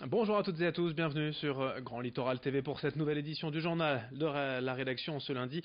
Bonjour à toutes et à tous, bienvenue sur Grand Littoral TV pour cette nouvelle édition du journal de la rédaction ce lundi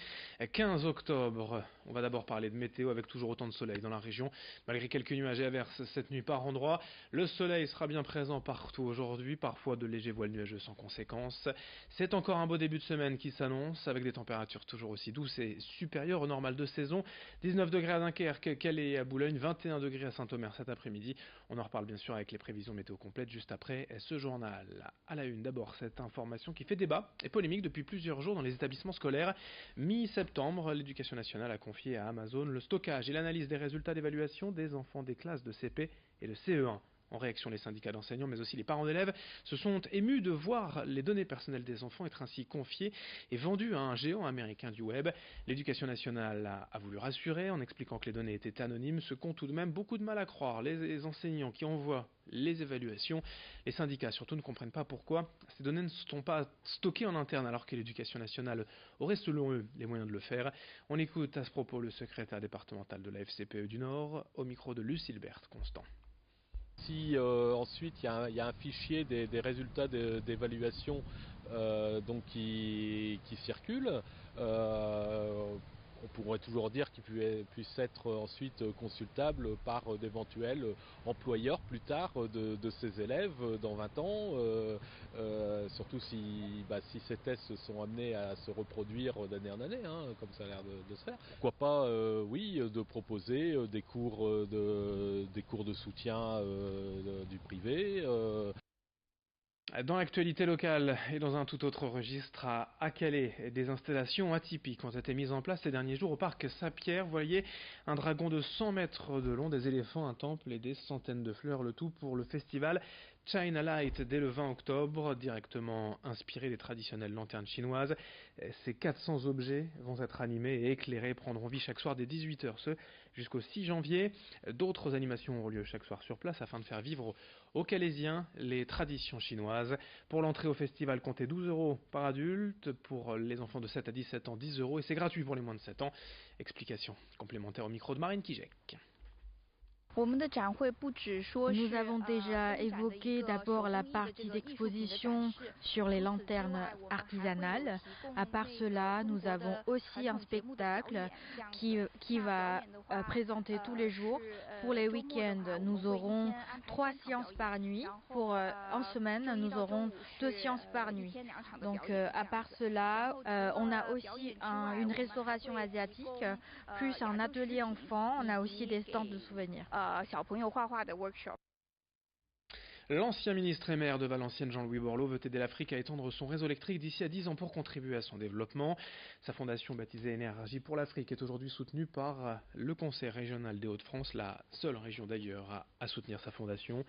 15 octobre. On va d'abord parler de météo avec toujours autant de soleil dans la région. Malgré quelques nuages et averses cette nuit par endroit, le soleil sera bien présent partout aujourd'hui, parfois de légers voiles nuageux sans conséquence. C'est encore un beau début de semaine qui s'annonce avec des températures toujours aussi douces et supérieures au normal de saison. 19 degrés à Dunkerque, Calais et à Boulogne, 21 degrés à Saint-Omer cet après-midi. On en reparle bien sûr avec les prévisions météo complètes juste après ce journal. À la une d'abord cette information qui fait débat et polémique depuis plusieurs jours dans les établissements scolaires. Mi-septembre, l'éducation nationale a confié à Amazon le stockage et l'analyse des résultats d'évaluation des enfants des classes de CP et de CE1. En réaction, les syndicats d'enseignants, mais aussi les parents d'élèves, se sont émus de voir les données personnelles des enfants être ainsi confiées et vendues à un géant américain du web. L'éducation nationale a voulu rassurer en expliquant que les données étaient anonymes, ce qu'ont tout de même beaucoup de mal à croire les enseignants qui envoient les évaluations. Les syndicats surtout ne comprennent pas pourquoi ces données ne sont pas stockées en interne alors que l'éducation nationale aurait selon eux les moyens de le faire. On écoute à ce propos le secrétaire départemental de la FCPE du Nord au micro de Lucilbert Constant. Si ensuite il y a un fichier des résultats d'évaluation qui circule, on pourrait toujours dire qu'il puisse être ensuite consultable par d'éventuels employeurs plus tard de ces élèves dans 20 ans, surtout si ces tests sont amenés à se reproduire d'année en année, comme ça a l'air de se faire. Pourquoi pas, oui, de proposer des cours de soutien du privé. Dans l'actualité locale et dans un tout autre registre, à Calais, des installations atypiques ont été mises en place ces derniers jours au parc Saint-Pierre. Vous voyez, un dragon de 100 mètres de long, des éléphants, un temple et des centaines de fleurs, le tout pour le festival China Light dès le 20 octobre, directement inspiré des traditionnelles lanternes chinoises. Ces 400 objets vont être animés et éclairés, prendront vie chaque soir dès 18h, ce jusqu'au 6 janvier. D'autres animations auront lieu chaque soir sur place afin de faire vivre aux Calaisiens les traditions chinoises. Pour l'entrée au festival, comptez 12 € par adulte, pour les enfants de 7 à 17 ans 10 € et c'est gratuit pour les moins de 7 ans. Explication complémentaire au micro de Marine Kijek. Nous avons déjà évoqué d'abord la partie d'exposition sur les lanternes artisanales. À part cela, nous avons aussi un spectacle qui va présenter tous les jours. Pour les week-ends, nous aurons 3 séances par nuit. En semaine, nous aurons 2 séances par nuit. Donc, à part cela, on a aussi une restauration asiatique, plus un atelier enfant. On a aussi des stands de souvenirs. workshop. L'ancien ministre et maire de Valenciennes, Jean-Louis Borloo, veut aider l'Afrique à étendre son réseau électrique d'ici à 10 ans pour contribuer à son développement. Sa fondation baptisée Énergie pour l'Afrique est aujourd'hui soutenue par le Conseil régional des Hauts-de-France, la seule région d'ailleurs à soutenir sa fondation.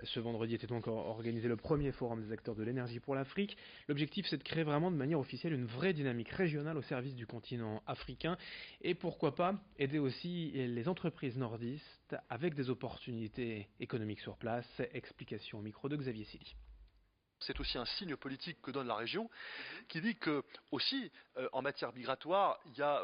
Ce vendredi était donc organisé le premier forum des acteurs de l'énergie pour l'Afrique. L'objectif, c'est de créer vraiment de manière officielle une vraie dynamique régionale au service du continent africain et pourquoi pas aider aussi les entreprises nordistes avec des opportunités économiques sur place. Explication au micro de Xavier Silly. C'est aussi un signe politique que donne la région qui dit que aussi en matière migratoire il y a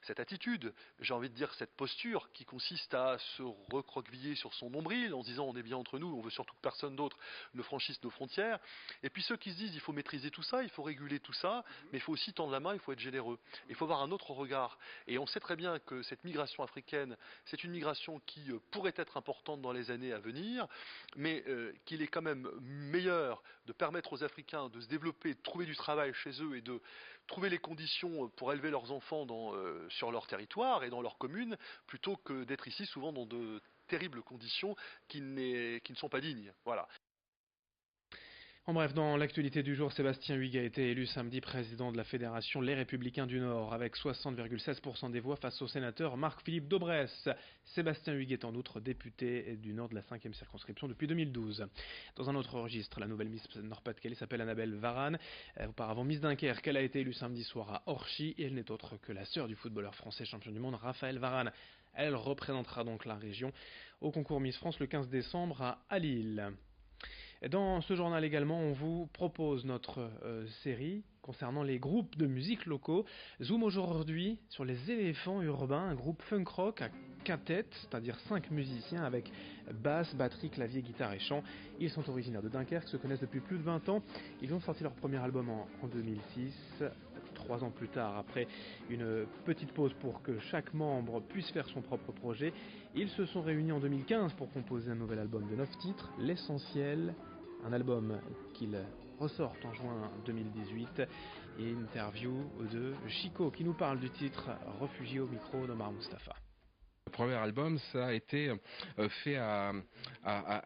cette attitude, j'ai envie de dire cette posture qui consiste à se recroqueviller sur son nombril en se disant on est bien entre nous, on veut surtout que personne d'autre ne franchisse nos frontières, et puis ceux qui se disent il faut maîtriser tout ça, il faut réguler tout ça, mais il faut aussi tendre la main, il faut être généreux, il faut avoir un autre regard, et on sait très bien que cette migration africaine c'est une migration qui pourrait être importante dans les années à venir, mais qu'il est quand même meilleur de permettre aux Africains de se développer, de trouver du travail chez eux et de trouver les conditions pour élever leurs enfants sur leur territoire et dans leur commune, plutôt que d'être ici souvent dans de terribles conditions qui ne sont pas dignes. Voilà. En bref, dans l'actualité du jour, Sébastien Huyghe a été élu samedi président de la Fédération Les Républicains du Nord avec 60,16% des voix face au sénateur Marc-Philippe Daubresse. Sébastien Huyghe est en outre député du Nord de la 5e circonscription depuis 2012. Dans un autre registre, la nouvelle Miss Nord-Pas-de-Calais s'appelle Annabelle Varane. Auparavant Miss Dunkerque, elle a été élue samedi soir à Orchy et elle n'est autre que la sœur du footballeur français champion du monde Raphaël Varane. Elle représentera donc la région au concours Miss France le 15 décembre à Lille. Dans ce journal également, on vous propose notre série concernant les groupes de musique locaux. Zoom aujourd'hui sur les éléphants urbains, un groupe funk rock quintet, c'est-à-dire 5 musiciens avec basse, batterie, clavier, guitare et chant. Ils sont originaires de Dunkerque, se connaissent depuis plus de 20 ans. Ils ont sorti leur premier album en 2006. 3 ans plus tard, après une petite pause pour que chaque membre puisse faire son propre projet, ils se sont réunis en 2015 pour composer un nouvel album de 9 titres, L'Essentiel, un album qu'ils ressortent en juin 2018, et une interview de Chico qui nous parle du titre Réfugié au micro d'Omar Mustafa. Le premier album, ça a été fait à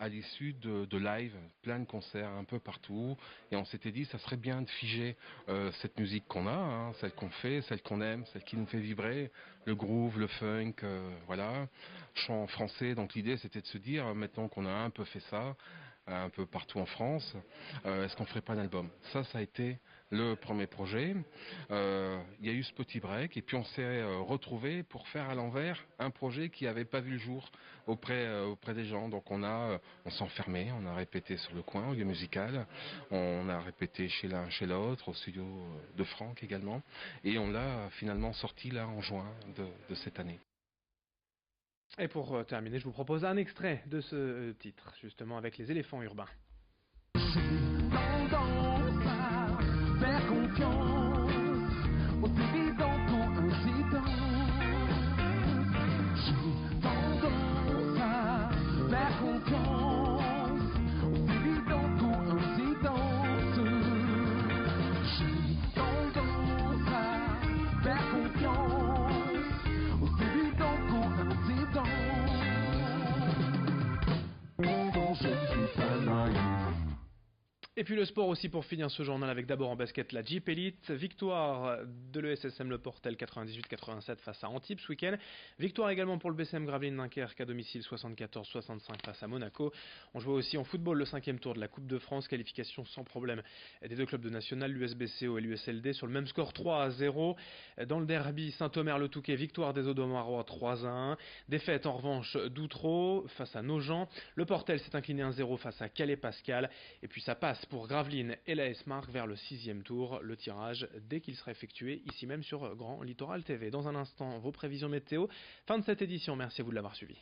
l'issue de live, plein de concerts un peu partout, et on s'était dit ça serait bien de figer cette musique qu'on a, celle qu'on fait, celle qu'on aime, celle qui nous fait vibrer, le groove, le funk, voilà, chant français. Donc l'idée c'était de se dire, maintenant qu'on a un peu fait ça, un peu partout en France, est-ce qu'on ferait pas un album? Ça a été le premier projet. Il y a eu ce petit break et puis on s'est retrouvés pour faire à l'envers un projet qui n'avait pas vu le jour auprès des gens. Donc on s'enfermait, on a répété sur le coin au lieu musical, on a répété chez l'un chez l'autre, au studio de Franck également, et on l'a finalement sorti là en juin de cette année. Et pour terminer, je vous propose un extrait de ce titre, justement avec les éléphants urbains. Faire confiance aux évidents coïncidents. J'ai tendance à faire confiance aux évidents coïncidences. J'ai tendance à faire confiance aux évidents coïncidences. Pourtant je ne suis pas naïf. Et puis le sport aussi pour finir ce journal avec d'abord en basket la Jeep Elite. Victoire de l'ESSM Le Portel 98-87 face à Antibes ce week-end. Victoire également pour le BCM Gravelines Dunkerque à domicile 74-65 face à Monaco. On jouait aussi en football le 5e tour de la Coupe de France. Qualification sans problème des deux clubs de national, l'USBCO et l'USLD sur le même score 3-0. Dans le derby Saint-Omer-le-Touquet, victoire des Audomarois 3-1. Défaite en revanche d'Outreau face à Nogent. Le Portel s'est incliné 1-0 face à Calais-Pascal. Et puis ça passe pour Gravelines et la S-Marque vers le 6e tour. Le tirage dès qu'il sera effectué ici même sur Grand Littoral TV. Dans un instant, vos prévisions météo. Fin de cette édition. Merci à vous de l'avoir suivi.